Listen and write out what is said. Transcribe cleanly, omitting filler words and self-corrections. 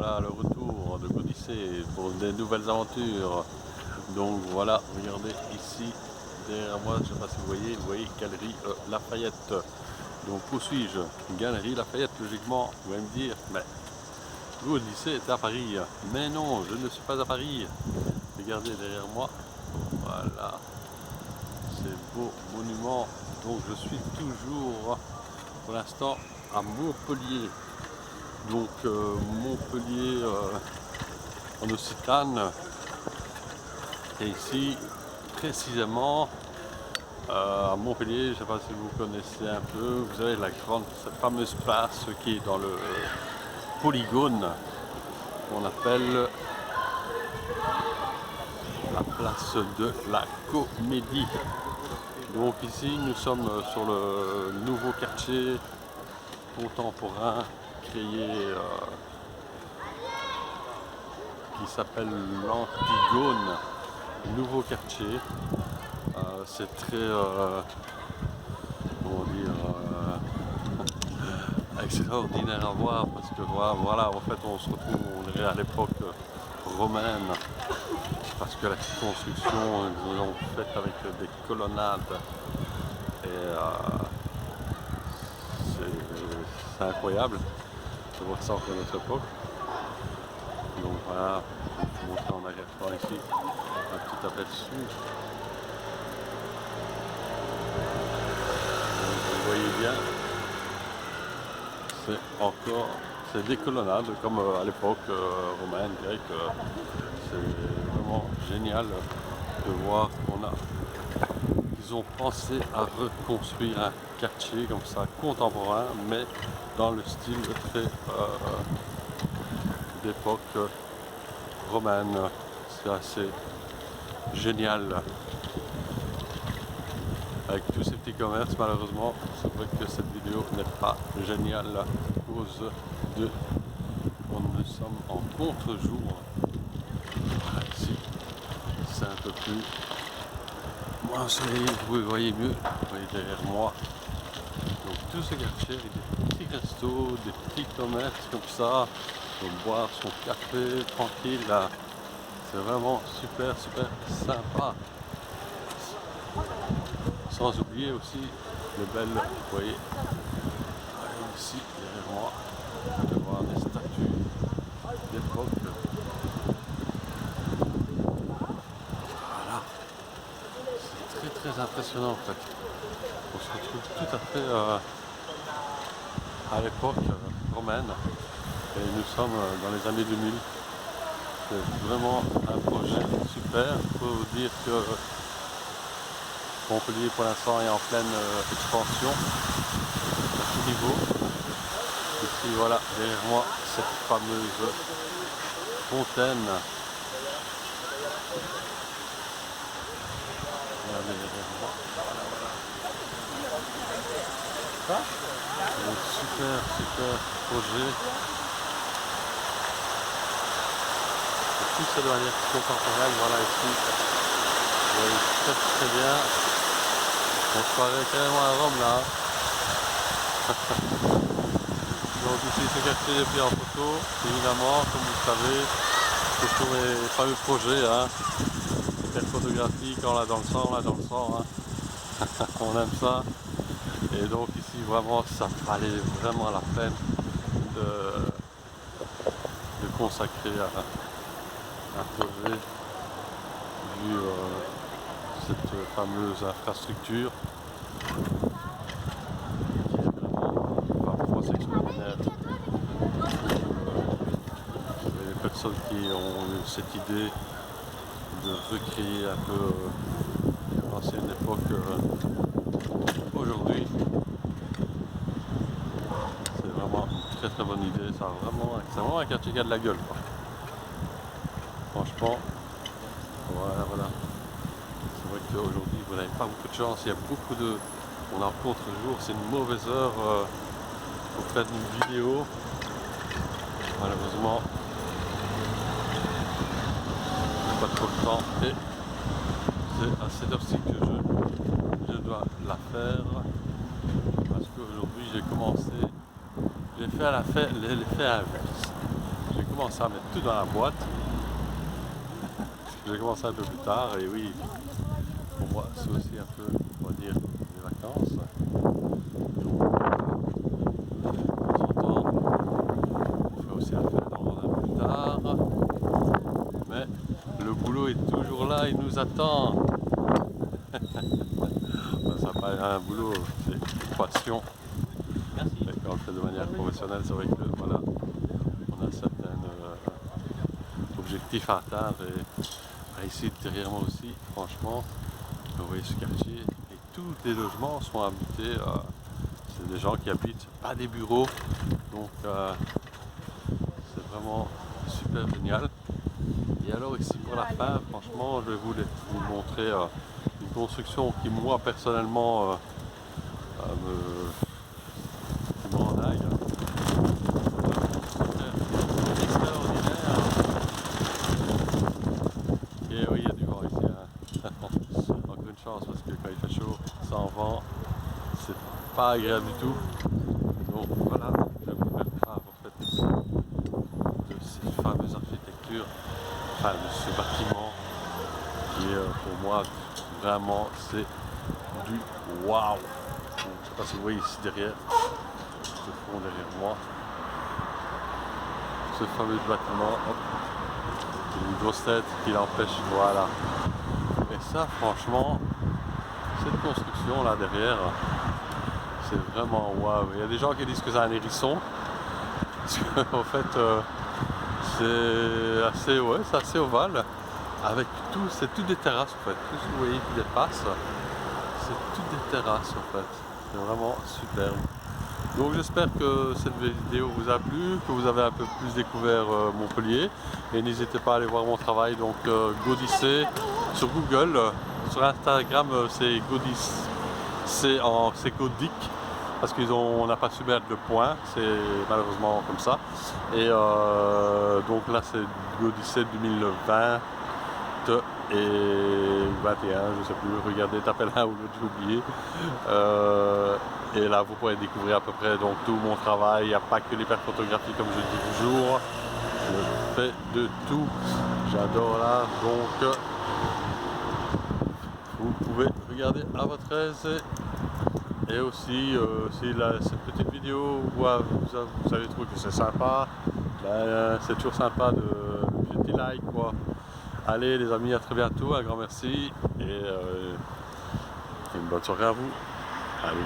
voilà le retour de l'Odyssée pour des nouvelles aventures. Donc voilà, regardez ici derrière moi, je ne sais pas si vous voyez Galerie Lafayette. Donc où suis-je? Galerie Lafayette, logiquement, vous allez me dire, mais l'Odyssée est à Paris. Mais non, je ne suis pas à Paris. Regardez derrière moi, voilà, ces beaux monuments. Donc je suis toujours pour l'instant à Montpellier. Donc Montpellier en Occitane. Et ici précisément à Montpellier, je ne sais pas si vous connaissez un peu, vous avez cette fameuse place qui est dans le Polygone, qu'on appelle la place de la Comédie. Donc ici nous sommes sur le nouveau quartier contemporain créé qui s'appelle l'Antigone, nouveau quartier. C'est très comment dire extraordinaire à voir parce que voilà, en fait on se retrouve, on dirait à l'époque romaine, parce que la construction ils l'ont faite avec des colonnades et c'est incroyable de voir ça encore à notre époque. Donc voilà, je vais vous montrer en arrière-plan ici un petit aperçu. Donc, vous voyez bien, c'est des colonnades comme à l'époque romaine, grecque. C'est vraiment génial de voir qu'ils ont pensé à reconstruire un quartier comme ça, contemporain, mais dans le style très d'époque romaine. C'est assez génial. Avec tous ces petits commerces, malheureusement, c'est vrai que cette vidéo n'est pas géniale à cause de nous sommes en contre-jour. Voilà, ici, c'est un peu plus moins ensoleillé, vous voyez mieux, vous voyez derrière moi. Donc tout ce quartier avec des petits restos, des petits commerces comme ça, pour boire son café tranquille là. C'est vraiment super sympa. Sans oublier aussi les belles, vous voyez, ici derrière moi, on peut voir des statues d'époque. Voilà, c'est très impressionnant en fait. On se retrouve tout à fait à l'époque romaine et nous sommes dans les années 2000. C'est vraiment un projet super. Il faut vous dire que Montpellier pour l'instant est en pleine expansion à tout niveau. Ici voilà, derrière moi, cette fameuse fontaine. Regardez derrière moi. Voilà. Donc super projet. Et tout ça de manière contemporaine, voilà ici. Vous voyez très bien. On se croirait carrément à Rome là. Donc ici ce quartier est pris en photo, évidemment, comme vous le savez, c'est pour les fameux projets, hein. Faire photographie, quand on l'a dans le sang, on l'a dans le sang, hein. On aime ça. Et donc ici vraiment ça valait vraiment la peine de consacrer à un projet vu cette fameuse infrastructure qui est vraiment parfois extraordinaire. Les personnes qui ont eu cette idée de recréer un peu l'ancienne époque aujourd'hui, c'est vraiment une très bonne idée. C'est vraiment un quartier qui a de la gueule, quoi. Franchement, voilà. C'est vrai qu'aujourd'hui vous n'avez pas beaucoup de chance, il y a beaucoup de... On est en contre-jour, c'est une mauvaise heure pour faire une vidéo. Malheureusement, je n'ai pas trop le temps et c'est à cette heure-ci que je dois la faire. Parce qu'aujourd'hui j'ai commencé, j'ai fait l'effet inverse. J'ai commencé à mettre tout dans la boîte. J'ai commencé un peu plus tard et oui, pour moi c'est aussi un peu, on va dire, des vacances. Donc, de temps en temps, je fais aussi un peu un peu plus tard. Mais le boulot est toujours là, il nous attend. Ça pas un boulot, c'est une passion. Et quand on le fait de manière professionnelle, c'est vrai que voilà, on a certains objectifs à atteindre. Et ici derrière moi aussi, franchement, vous voyez ce quartier et tous les logements sont habités. C'est des gens qui habitent, pas des bureaux. Donc c'est vraiment super génial. Et alors ici pour la fin, franchement, je vais vous montrer une construction qui moi personnellement me rend dingue. C'est extraordinaire. Et oui, il y a du vent ici. Hein. Encore une chance parce que quand il fait chaud, sans vent, c'est pas agréable du tout. Donc voilà, je vais vous faire part en fait ici de cette fameuse architecture, enfin de ce bâtiment qui est pour moi vraiment c'est du waouh. Je ne sais pas si vous voyez ici derrière, ce fond derrière moi, ce fameux bâtiment, hop, une grosse tête qui l'empêche, voilà. Et ça franchement, cette construction là derrière, c'est vraiment waouh. Il y a des gens qui disent que c'est un hérisson, parce qu'en fait c'est assez, ouais, c'est assez ovale, avec tout, c'est tout des terrasses en fait, tout ce que vous voyez qui dépasse, c'est toutes des terrasses en fait, c'est vraiment superbe. Donc j'espère que cette vidéo vous a plu, que vous avez un peu plus découvert Montpellier, et n'hésitez pas à aller voir mon travail, donc Gaudissé sur Google, sur Instagram c'est Gaudissé, c'est Gaudic, parce qu'on n'a pas su mettre le point, c'est malheureusement comme ça. Et donc là c'est Gaudissé 2020 et 21, je sais plus, regardez, tapez l'un ou l'autre, j'ai oublié. Et là vous pourrez découvrir à peu près donc tout mon travail, il n'y a pas que l'hyperphotographie comme je dis toujours, je fais de tout, j'adore l'art, donc vous pouvez regarder à votre aise. Et aussi, si cette petite vidéo, vous avez trouvé que c'est sympa, ben, c'est toujours sympa de petit like quoi. Allez les amis, à très bientôt, un grand merci et une bonne soirée à vous. Allez.